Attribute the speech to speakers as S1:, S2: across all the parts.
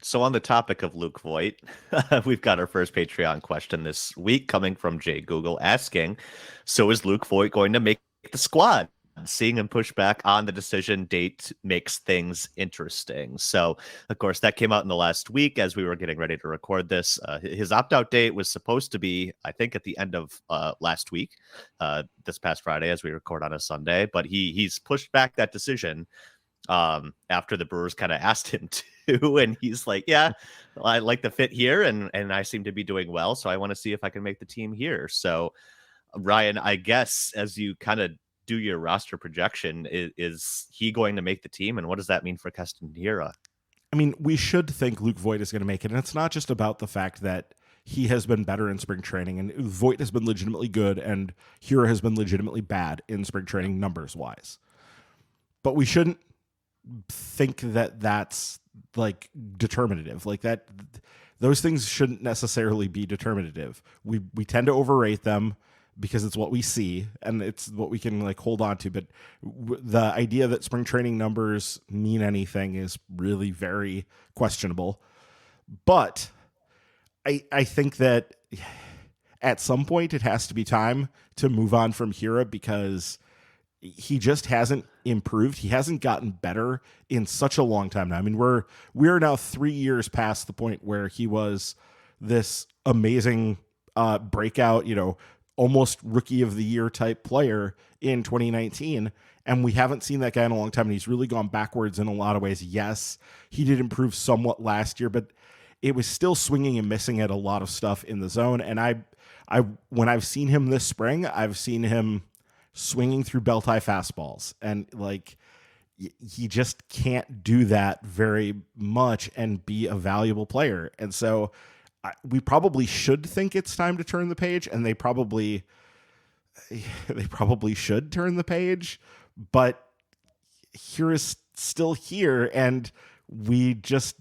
S1: So on the topic of Luke Voit, we've got our first Patreon question this week coming from Jay Google asking, so is Luke Voit going to make the squad? Seeing him push back on the decision date makes things interesting. So, of course, that came out in the last week as we were getting ready to record this. His opt-out date was supposed to be, I think, at the end of last week, this past Friday, as we record on a Sunday. But he's pushed back that decision after the Brewers kind of asked him to, and he's like, yeah, I like the fit here, and I seem to be doing well, so I want to see if I can make the team here. So Ryan, I guess as you kind of do your roster projection, is he going to make the team, and what does that mean for Keston Hiura?
S2: I mean, we should think Luke Voit is going to make it, and it's not just about the fact that he has been better in spring training, and Voit has been legitimately good, and Hiura has been legitimately bad in spring training numbers-wise. But we shouldn't think that that's like determinative. Like that, those things shouldn't necessarily be determinative. We tend to overrate them because it's what we see and it's what we can like hold on to. But the idea that spring training numbers mean anything is really very questionable. But I think that at some point it has to be time to move on from Hiura because he just hasn't improved. He hasn't gotten better in such a long time now. I mean, we're now 3 years past the point where he was this amazing breakout, almost rookie of the year type player in 2019. And we haven't seen that guy in a long time. And he's really gone backwards in a lot of ways. Yes, he did improve somewhat last year, but it was still swinging and missing at a lot of stuff in the zone. And I when I've seen him this spring, I've seen him swinging through belt-high fastballs, and like he just can't do that very much and be a valuable player. And so we probably should think it's time to turn the page, and they probably should turn the page, but here is still here, and we just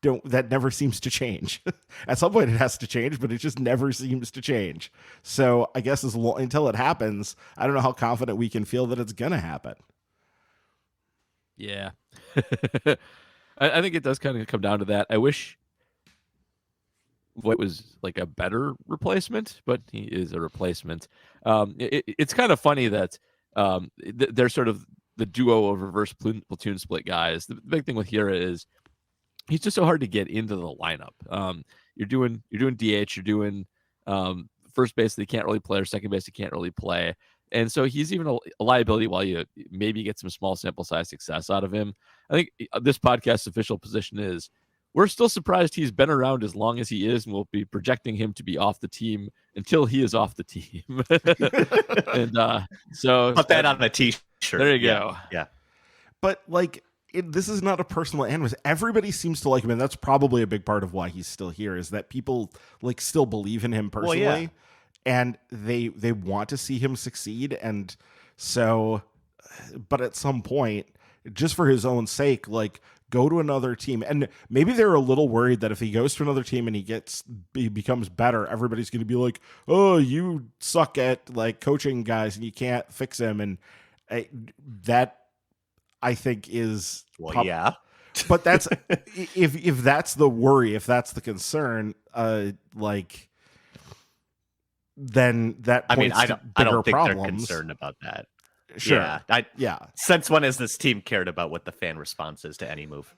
S2: don't. That never seems to change. At some point it has to change, but it just never seems to change. So I guess until it happens, I don't know how confident we can feel that it's gonna happen.
S3: Yeah. I think it does kind of come down to that. I wish Voit was like a better replacement, but he is a replacement. It's kind of funny that they're sort of the duo of reverse platoon split guys. The big thing with Hiura is he's just so hard to get into the lineup. You're doing DH, you're doing first base that he can't really play, or second base he can't really play. And so he's even a liability while you maybe get some small sample size success out of him. I think this podcast's official position is we're still surprised he's been around as long as he is, and we'll be projecting him to be off the team until he is off the team. And so
S1: put that on a t-shirt.
S3: There you go.
S1: Yeah.
S2: But like, this is not a personal animus. Everybody seems to like him, and that's probably a big part of why he's still here, is that people like still believe in him personally. Well, yeah. And they want to see him succeed. And so, but at some point, just for his own sake, like, go to another team. And maybe they're a little worried that if he goes to another team and he becomes better, everybody's going to be like, oh, you suck at like coaching guys and you can't fix him. And that I think is,
S1: yeah,
S2: but that's, if that's the worry, if that's the concern, like, then that points
S1: I don't think
S2: problems.
S1: They're concerned about that.
S2: Sure.
S1: Yeah. Since when has this team cared about what the fan response is to any move?